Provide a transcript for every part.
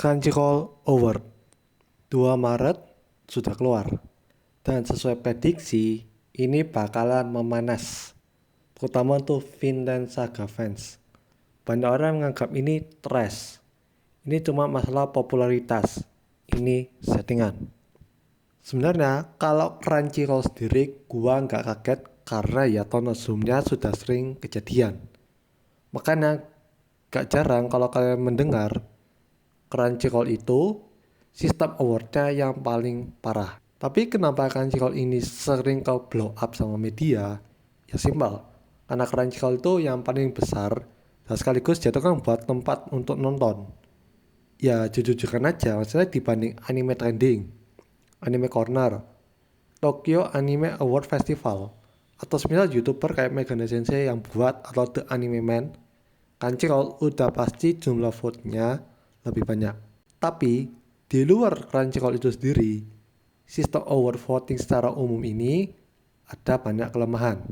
Crunchyroll Award 2 Maret sudah keluar. Dan sesuai prediksi, ini bakalan memanas. Terutama untuk Vinland Saga fans. Banyak orang menganggap ini trash. Ini cuma masalah popularitas. Ini settingan. Sebenarnya kalau Crunchyroll sendiri gua nggak kaget karena ya Tonosumnya sudah sering kejadian. Makanya gak jarang kalau kalian mendengar Crunchyroll itu sistem awardnya yang paling parah. Tapi kenapa Crunchyroll ini sering kau blow up sama media? Ya simpel, karena Crunchyroll itu yang paling besar dan sekaligus dia tuh kan buat tempat untuk nonton. Ya jujur-jujuran aja, maksudnya dibanding anime trending, anime corner, Tokyo Anime Award Festival, atau semisal youtuber kayak Megane Sensei yang buat atau The Anime Man, Crunchyroll udah pasti jumlah vote-nya lebih banyak. Tapi di luar Crunchyroll itu sendiri, sistem award voting secara umum ini ada banyak kelemahan.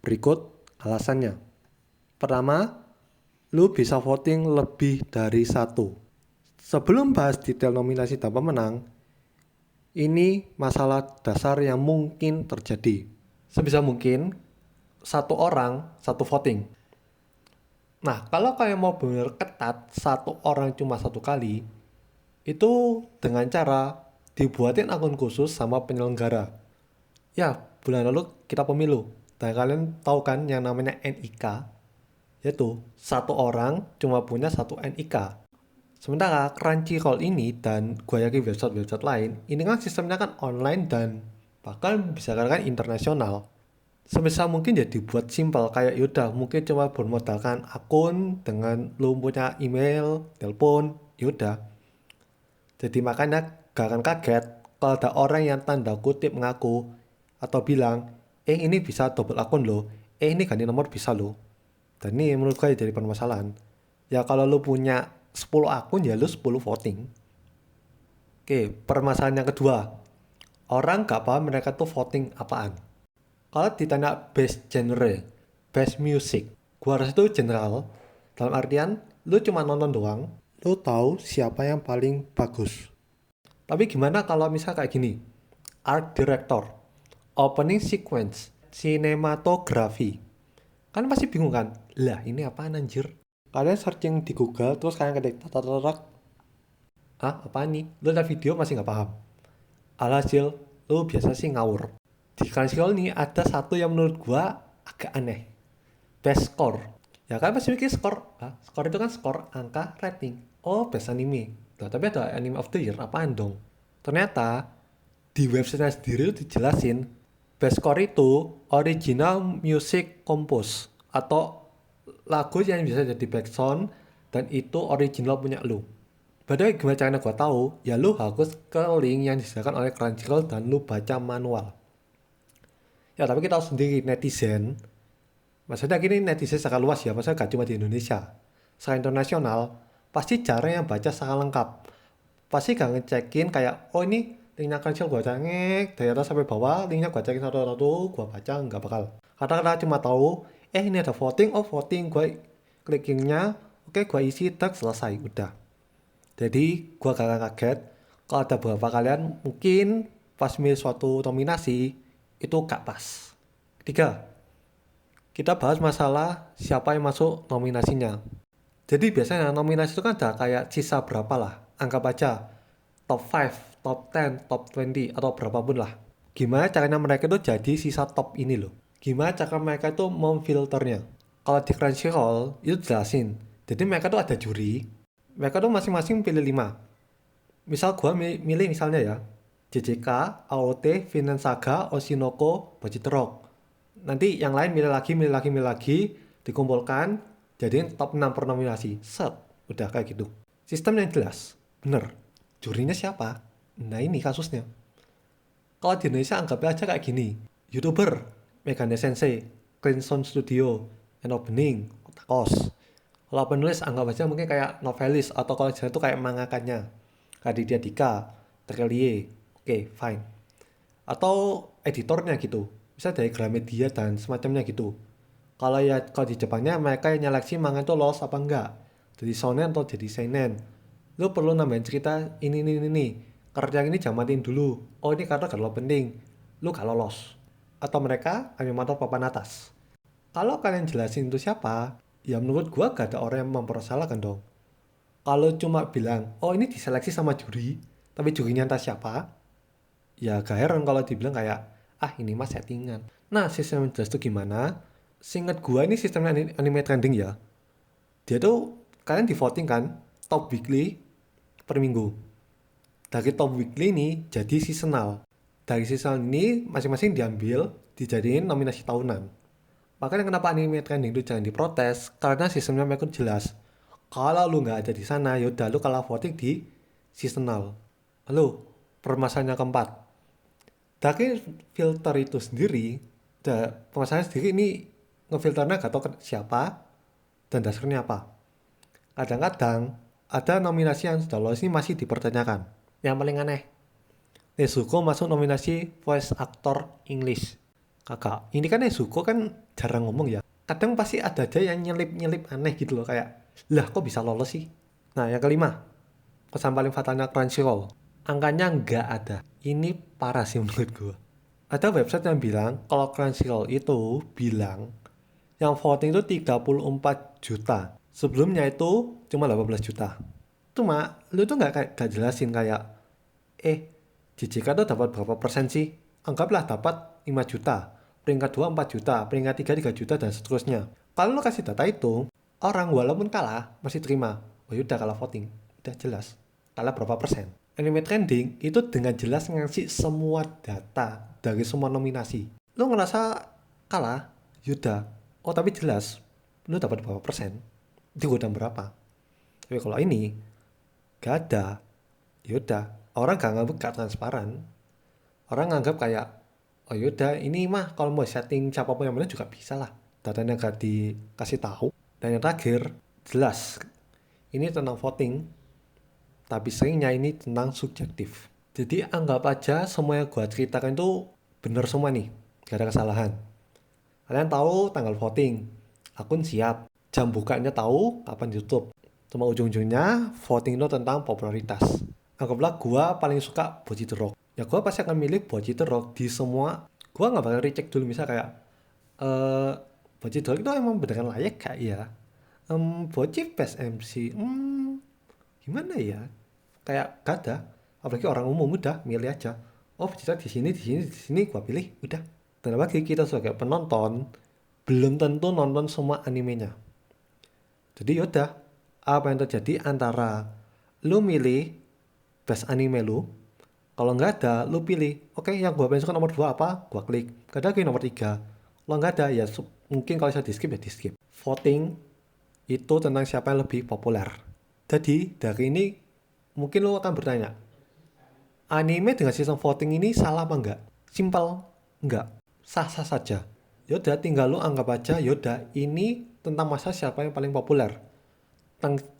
Berikut alasannya. Pertama, lu bisa voting lebih dari satu. Sebelum bahas detail nominasi dan pemenang, ini masalah dasar yang mungkin terjadi. Sebisa mungkin, satu orang, satu voting. Nah, kalau kalian mau benar ketat, satu orang cuma satu kali, itu dengan cara dibuatin akun khusus sama penyelenggara. Ya, bulan lalu kita pemilu. Dan kalian tahu kan yang namanya NIK, yaitu satu orang cuma punya satu NIK. Sementara Crunchyroll ini dan gue yakin website-website lain, ini kan sistemnya kan online dan bahkan bisa katakan internasional. Sebisa mungkin ya dibuat simpel kayak yaudah mungkin cuma bermodalkan akun dengan lu punya email, telepon, yaudah. Jadi makanya gak akan kaget kalau ada orang yang tanda kutip mengaku atau bilang, ini bisa double akun loh, ini ganti nomor bisa loh. Dan ini menurut gue jadi permasalahan. Ya kalau lu punya 10 akun ya lu 10 voting. Oke, permasalahan yang kedua. Orang gak paham mereka tuh voting apaan. Kalau ditanya best genre, best music, gua rasa itu general. Dalam artian, lu cuma nonton doang, lu tahu siapa yang paling bagus. Tapi gimana kalau misal kayak gini? Art director, opening sequence, sinematografi. Kan pasti bingung kan? Lah ini apaan anjir? Kalian searching di Google terus kalian ketik tatarak. Apaan nih? Lu lihat video masih nggak paham. Alhasil, lu biasa sih ngawur. Di Crunchyroll nih ada satu yang menurut gua agak aneh. Best score. Ya kan pasti mikir skor. Skor itu kan skor angka rating. Oh, best anime. Tuh, tapi ada anime of the year, apaan dong? Ternyata di website sendiri dijelasin best score itu original music compose atau lagu yang bisa jadi background dan itu original punya lu. Padahal gimana caranya gua tahu? Ya lu harus ke link yang disediakan oleh Crunchyroll dan lu baca manual. Ya tapi kita tahu sendiri netizen, maksudnya gini netizen secara luas ya, maksudnya gak cuma di Indonesia, secara internasional, pasti jarang yang baca secara lengkap. Pasti gak ngecekin kayak, oh ini linknya cancel gua cengek, dari atas sampai bawah, linknya gua cekin satu-satu, gua baca, nggak bakal. Karena cuma tahu, ini ada voting, oh voting, gua klik linknya, oke gua isi, tag, selesai, udah. Jadi gua gak kaget, kalau ada beberapa kalian mungkin pas milih suatu nominasi, itu gak pas. Ketiga, kita bahas masalah siapa yang masuk nominasinya. Jadi biasanya nominasi itu kan ada kayak sisa berapa lah. Anggap aja top 5, top 10, top 20 atau berapapun lah. Gimana caranya mereka itu jadi sisa top ini loh. Gimana cara mereka itu memfilternya. Kalau di Crunchyroll itu jelasin. Jadi mereka tuh ada juri. Mereka tuh masing-masing pilih 5. Misal gua milih misalnya ya, JJK, AOT, Vinland Saga, Oshinoko, Bojito Rock. Nanti yang lain milih lagi, dikumpulkan, jadiin top 6 per nominasi. Set, udah kayak gitu. Sistem yang jelas, bener. Jurinya siapa? Nah ini kasusnya. Kalau di Indonesia anggap aja kayak gini. YouTuber, Megane Sensei, Cleanson Studio, Eno Bening, Otakos. Kalau penulis anggap aja mungkin kayak novelis atau kalau jalan itu kayak mangakannya. Raditya Dika, Terelie, oke, fine. Atau editornya gitu, bisa dari Gramedia dan semacamnya gitu. Kalau di Jepangnya mereka yang nyeleksi manga itu lolos apa enggak, jadi shonen atau jadi seinen. Lu perlu nambahin cerita ini. Kartu yang ini jangan matiin dulu. Oh ini kartu gak terlalu penting. Lu gak lolos. Atau mereka animator papan atas. Kalau kalian jelasin itu siapa, ya menurut gua gak ada orang yang mempersalahkan dong. Kalau cuma bilang, oh ini diseleksi sama juri, tapi jurinya entah siapa, ya gak heran kalau dibilang kayak, ah ini mah settingan. Nah sistem jelas itu gimana? Seinget gua ini sistem anime trending ya. Dia tuh, kalian di voting kan, top weekly per minggu. Dari top weekly ini jadi seasonal. Dari seasonal ini masing-masing diambil, dijadiin nominasi tahunan. Makanya kenapa anime trending itu jangan diprotes, karena sistemnya mereka jelas. Kalau lu nggak ada di sana, yaudah lu kalah voting di seasonal. Lalu, permasalahannya keempat. Dari filter itu sendiri, permasalahan sendiri ini ngefilternya gak tahu siapa dan dasarnya apa. Kadang-kadang ada nominasi yang sudah lolos ini masih dipertanyakan. Yang paling aneh, Nezuko masuk nominasi Voice Actor English. Kakak, ini kan Nezuko kan jarang ngomong ya. Kadang pasti ada aja yang nyelip-nyelip aneh gitu loh, kayak, lah kok bisa lolos sih? Nah yang kelima, pesan paling fatalnya Crunchyroll. Angkanya nggak ada. Ini parah sih menurut gue. Ada website yang bilang kalau Crunchyroll itu bilang yang voting itu 34 juta. Sebelumnya itu cuma 18 juta. Cuma lu tuh gak jelasin kayak JJK tuh dapat berapa persen sih? Anggaplah dapat 5 juta, peringkat 2 4 juta, peringkat 3 3 juta dan seterusnya. Kalau lu kasih data itu, orang walaupun kalah masih terima. Oh yaudah kalah voting, udah jelas. Kalah berapa persen? Anime trending itu dengan jelas ngasih semua data dari semua nominasi. Lu ngerasa kalah, yaudah. Oh tapi jelas, lu dapat berapa persen? Digodam berapa? Tapi kalau ini gak ada, yaudah. Orang gak nganggap gak transparan. Orang nganggap kayak, oh yaudah ini mah kalau mau setting siapapun yang menang juga bisa lah. Datanya gak dikasih tahu. Dan yang terakhir, jelas. Ini tentang voting, tapi seringnya ini tentang subjektif. Jadi anggap aja semua yang gue ceritakan itu bener semua nih, gak ada kesalahan. Kalian tahu tanggal voting, akun siap, jam bukanya tahu, kapan ditutup. Cuma ujung-ujungnya voting itu tentang popularitas. Anggaplah gue paling suka Bocchi the Rock. Ya gue pasti akan milih Bocchi the Rock di semua. Gue gak bakal recheck dulu misalnya kayak Bocchi the Rock itu emang beneran layak gak ya? Bocchi best MC, gimana ya? Kayak gak ada. Apalagi orang umum udah milih aja. Oh bisa di sini gue pilih udah. Dan apalagi kita sebagai penonton belum tentu nonton semua animenya. Jadi yaudah, apa yang terjadi antara lu milih best anime lu, kalau nggak ada lu pilih, oke yang gua paling suka nomor 2 apa, gua klik. Kadang lagi nomor 3. Kalau nggak ada ya mungkin kalau bisa di skip ya di skip. Voting itu tentang siapa yang lebih populer. Jadi dari ini mungkin lu akan bertanya, anime dengan sistem voting ini salah apa enggak? Simple, enggak. Sah-sah saja. Yaudah tinggal lu anggap aja yaudah ini tentang masa siapa yang paling populer.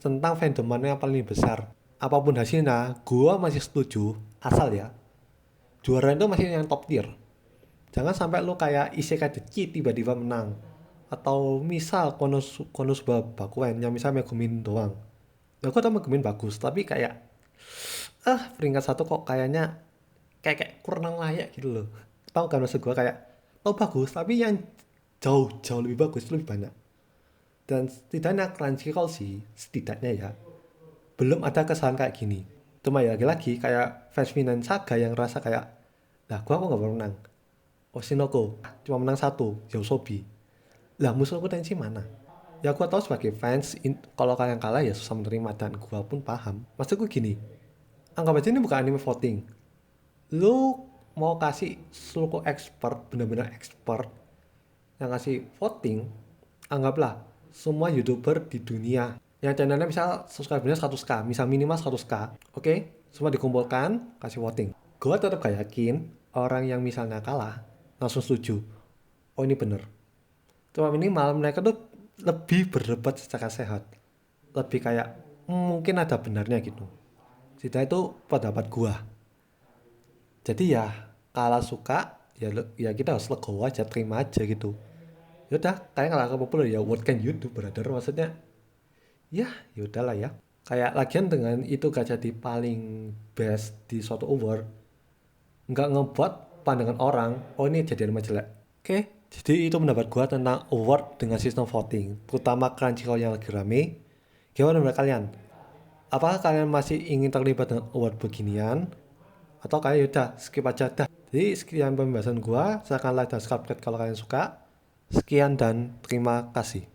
Tentang fandom mana yang paling besar. Apapun hasilnya, gua masih setuju asal ya. Juara itu masih yang top tier. Jangan sampai lu kayak Isekai The Kid tiba-tiba menang. Atau misal Konosuba Bakuen yang misalnya Megumin doang. Ya gua tau Megumin bagus, tapi kayak peringkat 1 kok kayaknya kayak kurang layak gitu loh. Tahu kan maksud gue kayak bagus tapi yang jauh lebih bagus lebih banyak. Dan setidaknya Crunchyroll sih setidaknya ya belum ada kesalahan kayak gini. Cuma ya lagi-lagi kayak fans Vinland Saga yang rasa kayak lah gua kok gak pernah menang. Oshinoko cuma menang 1 Yosobi. Lah musuhku Tenchi mana? Ya gua tahu sebagai fans kalau kalian kalah ya susah menerima dan gua pun paham. Maksudku gini, anggap aja ini bukan anime voting. Lu mau kasih seluruh expert, bener-bener expert yang kasih voting, anggaplah semua youtuber di dunia yang channelnya misal subscribernya 100k, misal minimal 100k, oke? Semua dikumpulkan, kasih voting. Gua tetap gak yakin orang yang misalnya kalah langsung setuju. Oh ini bener. Cuma minimal mereka tuh lebih berdebat secara sehat. Lebih kayak mungkin ada benarnya gitu. Jadi itu pendapat gua. Jadi ya kalah suka ya kita harus legowo aja, terima aja gitu. Yaudah kalian kalah populer ya what can you do brother, maksudnya ya yaudahlah ya. Kayak lagian dengan itu gak jadi paling best di suatu award, nggak ngebuat pandangan orang, oh ini jadi anime jelek. Oke, jadi itu pendapat gua tentang award dengan sistem voting, terutama Crunchyroll yang lagi rame. Gimana menurut kalian? Apakah kalian masih ingin terlibat dengan award beginian? Atau kayak udah skip aja dah. Jadi sekian pembahasan gua, silahkan like dan subscribe kalau kalian suka. Sekian dan terima kasih.